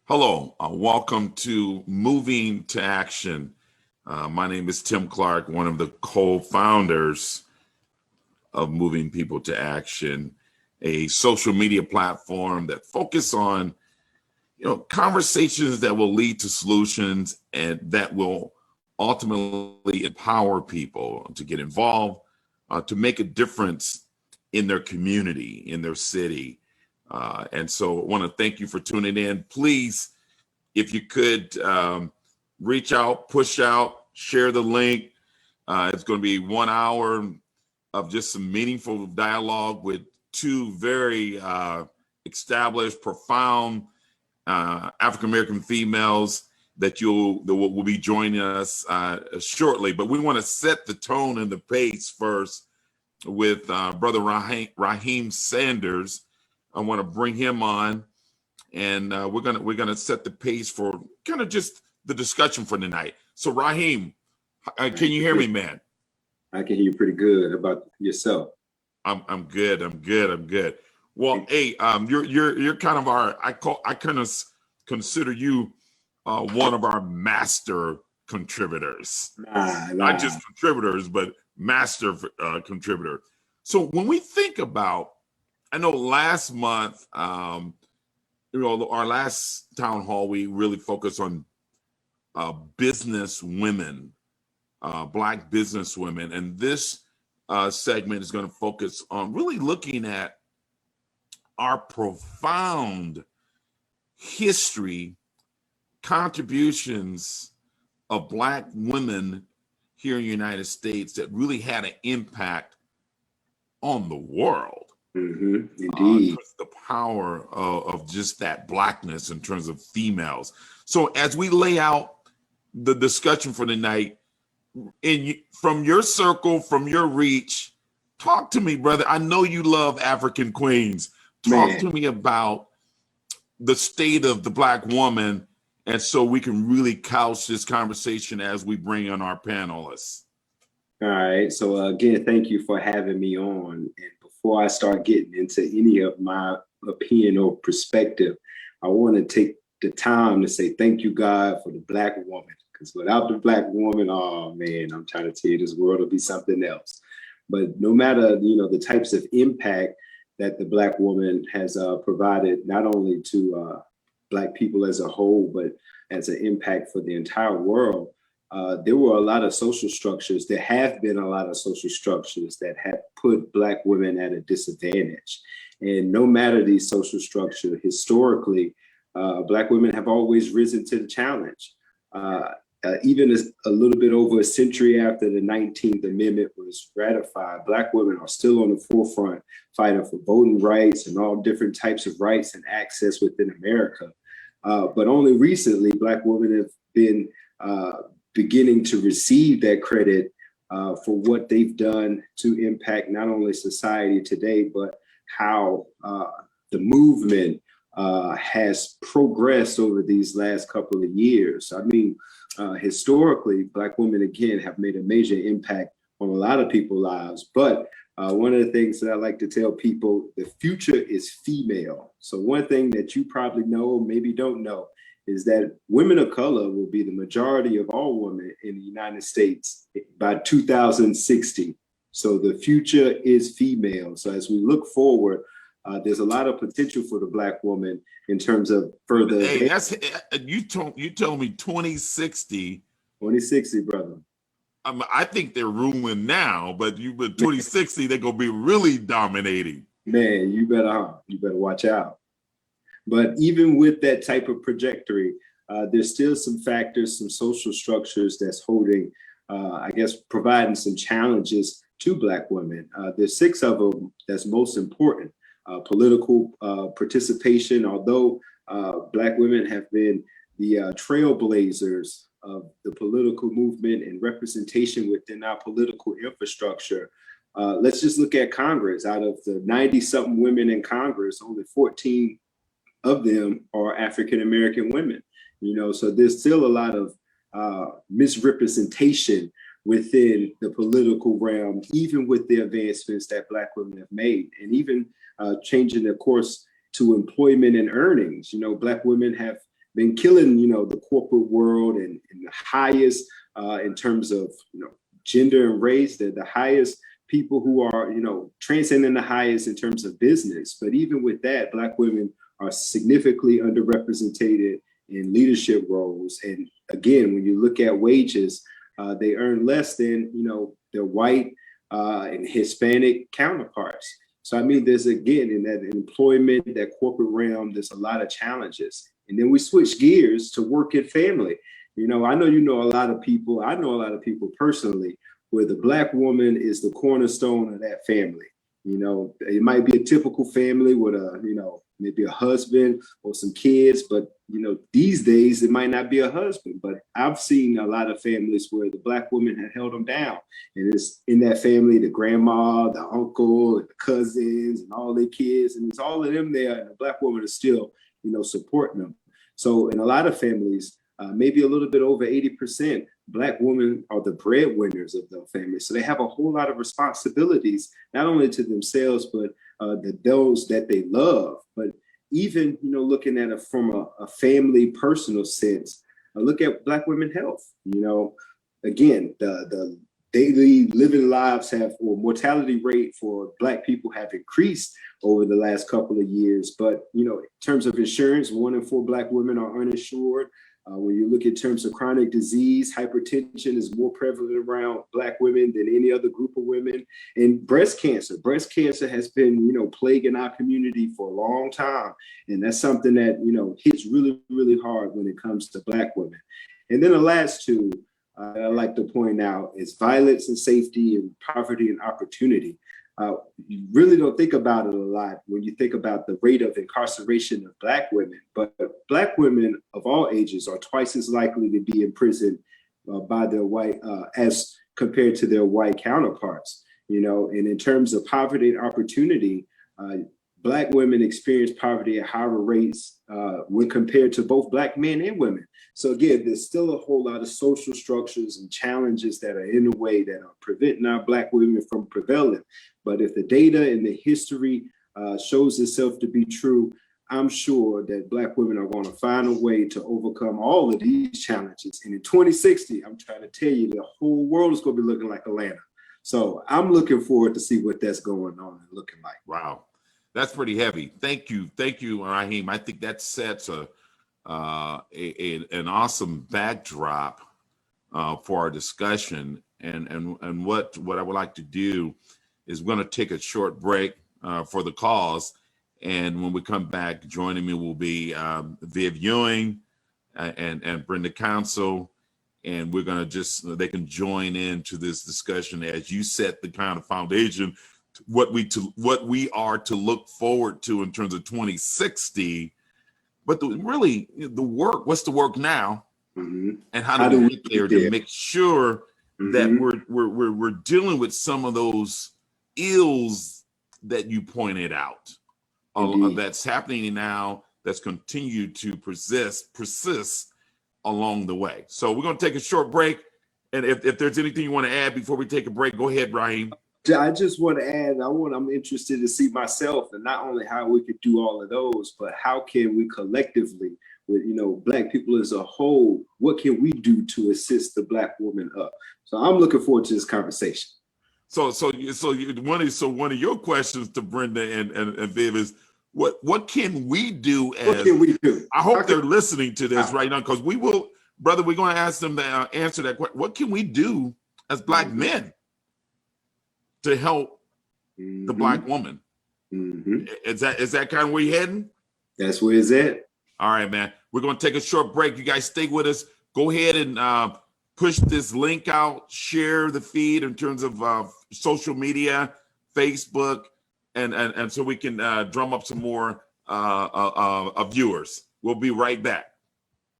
Hello, welcome to Moving to Action. My name is Tim Clark, one of the co-founders of Moving People to Action, a social media platform that focus on, conversations that will lead to solutions and that will ultimately empower people to get involved, to make a difference in their community, in their city. And so I want to thank you for tuning in. Please, if you could reach out, push out, share the link. It's going to be 1 hour of just some meaningful dialogue with two very established, profound African-American females that will be joining us shortly. But we want to set the tone and the pace first with Brother Raheem Sanders. I want to bring him on, and we're gonna set the pace for kind of just the discussion for tonight. So, Raheem, can you hear me, man? I can hear you pretty good. How about yourself? I'm good. I'm good. Well, hey, you're kind of I kind of consider you one of our master contributors. Not just contributors, but master contributor. So when we think about, I know last month, our last town hall, we really focused on business women, Black business women. And this segment is going to focus on really looking at our profound history, contributions of Black women here in the United States that really had an impact on the world. Mm-hmm. Indeed. The power of just that Blackness in terms of females. So as we lay out the discussion for tonight, from your circle, from your reach, talk to me, brother. I know you love African queens. Talk to me about the state of the Black woman, and so we can really couch this conversation as we bring on our panelists. All right. So again, thank you for having me on. And before I start getting into any of my opinion or perspective, I want to take the time to say thank you, God, for the Black woman. Because without the Black woman, oh man, I'm trying to tell you, this world will be something else. But no matter, the types of impact that the Black woman has provided, not only to Black people as a whole, but as an impact for the entire world, there were a lot of social structures. There have been a lot of social structures that have put Black women at a disadvantage. And no matter the social structure, historically, Black women have always risen to the challenge. Even a little bit over a century after the 19th Amendment was ratified, Black women are still on the forefront fighting for voting rights and all different types of rights and access within America. But only recently, Black women have been beginning to receive that credit for what they've done to impact not only society today, but how the movement has progressed over these last couple of years. I mean, historically, Black women, again, have made a major impact on a lot of people's lives. But one of the things that I like to tell people, the future is female. So one thing that you probably know, maybe don't know, is that women of color will be the majority of all women in the United States by 2060. So the future is female. So as we look forward, there's a lot of potential for the Black woman in terms of further. Hey, you told me 2060. 2060, brother. I think they're ruling now, but 2060 they're gonna be really dominating. Man, you better watch out. But even with that type of trajectory, there's still some factors, some social structures that's holding, providing some challenges to Black women. There's 6 of them that's most important. Political participation, although Black women have been the trailblazers of the political movement and representation within our political infrastructure. Let's just look at Congress. Out of the 90-something women in Congress, only 14 of them are African-American women. So there's still a lot of misrepresentation within the political realm, even with the advancements that Black women have made, and even changing their course to employment and earnings. Black women have been killing, the corporate world and the highest in terms of, gender and race. They're the highest people who are, transcending the highest in terms of business. But even with that, Black women are significantly underrepresented in leadership roles. And again, when you look at wages, they earn less than, their white and Hispanic counterparts. So, I mean, there's, again, in that employment, that corporate realm, there's a lot of challenges. And then we switch gears to work and family. I know a lot of people, I know a lot of people personally, where the Black woman is the cornerstone of that family. It might be a typical family with maybe a husband or some kids, but these days it might not be a husband. But I've seen a lot of families where the Black woman had held them down, and it's in that family, the grandma, the uncle, and the cousins, and all their kids, and it's all of them there, and the Black woman is still supporting them. So in a lot of families, maybe a little bit over 80%, Black women are the breadwinners of the family. So they have a whole lot of responsibilities, not only to themselves, but those that they love. But even, looking at it from a family personal sense, look at Black women health. Again, the daily living lives or mortality rate for Black people have increased over the last couple of years. But, in terms of insurance, 1 in 4 Black women are uninsured. When you look in terms of chronic disease, hypertension is more prevalent around Black women than any other group of women. And breast cancer has been, plaguing our community for a long time. And that's something that, hits really, really hard when it comes to Black women. And then the last two I like to point out is violence and safety, and poverty and opportunity. You really don't think about it a lot when you think about the rate of incarceration of Black women, but Black women of all ages are twice as likely to be in prison by their white as compared to their white counterparts. And in terms of poverty and opportunity, Black women experience poverty at higher rates when compared to both Black men and women. So again, there's still a whole lot of social structures and challenges that are in the way that are preventing our Black women from prevailing. But if the data and the history shows itself to be true, I'm sure that Black women are going to find a way to overcome all of these challenges. And in 2060, I'm trying to tell you, the whole world is going to be looking like Atlanta. So I'm looking forward to see what that's going on and looking like. Wow. That's pretty heavy. Thank you, Raheem. I think that sets an awesome backdrop for our discussion. And what I would like to do is we're going to take a short break for the cause, and when we come back, joining me will be Viv Ewing and Brenda Council, and we're going to they can join into this discussion as you set the kind of foundation. What we are to look forward to in terms of 2060, but the work. What's the work now, and how do we get there to make sure that we're dealing with some of those ills that you pointed out that's happening now, that's continued to persist along the way. So we're going to take a short break, and if there's anything you want to add before we take a break, go ahead, Raheem. I just want to add, I'm interested to see myself, and not only how we could do all of those, but how can we collectively, with Black people as a whole, what can we do to assist the Black woman up? So I'm looking forward to this conversation. So one of your questions to Brenda and Viv is what can we do? What can we do? I hope they're listening to this right now, because we're going to ask them to answer that question. What can we do as Black men to help the Black woman? Is that kind of where you're heading? That's where it's at. All right, man. We're going to take a short break. You guys stay with us. Go ahead and push this link out, share the feed in terms of social media, Facebook, and so we can drum up some more viewers. We'll be right back.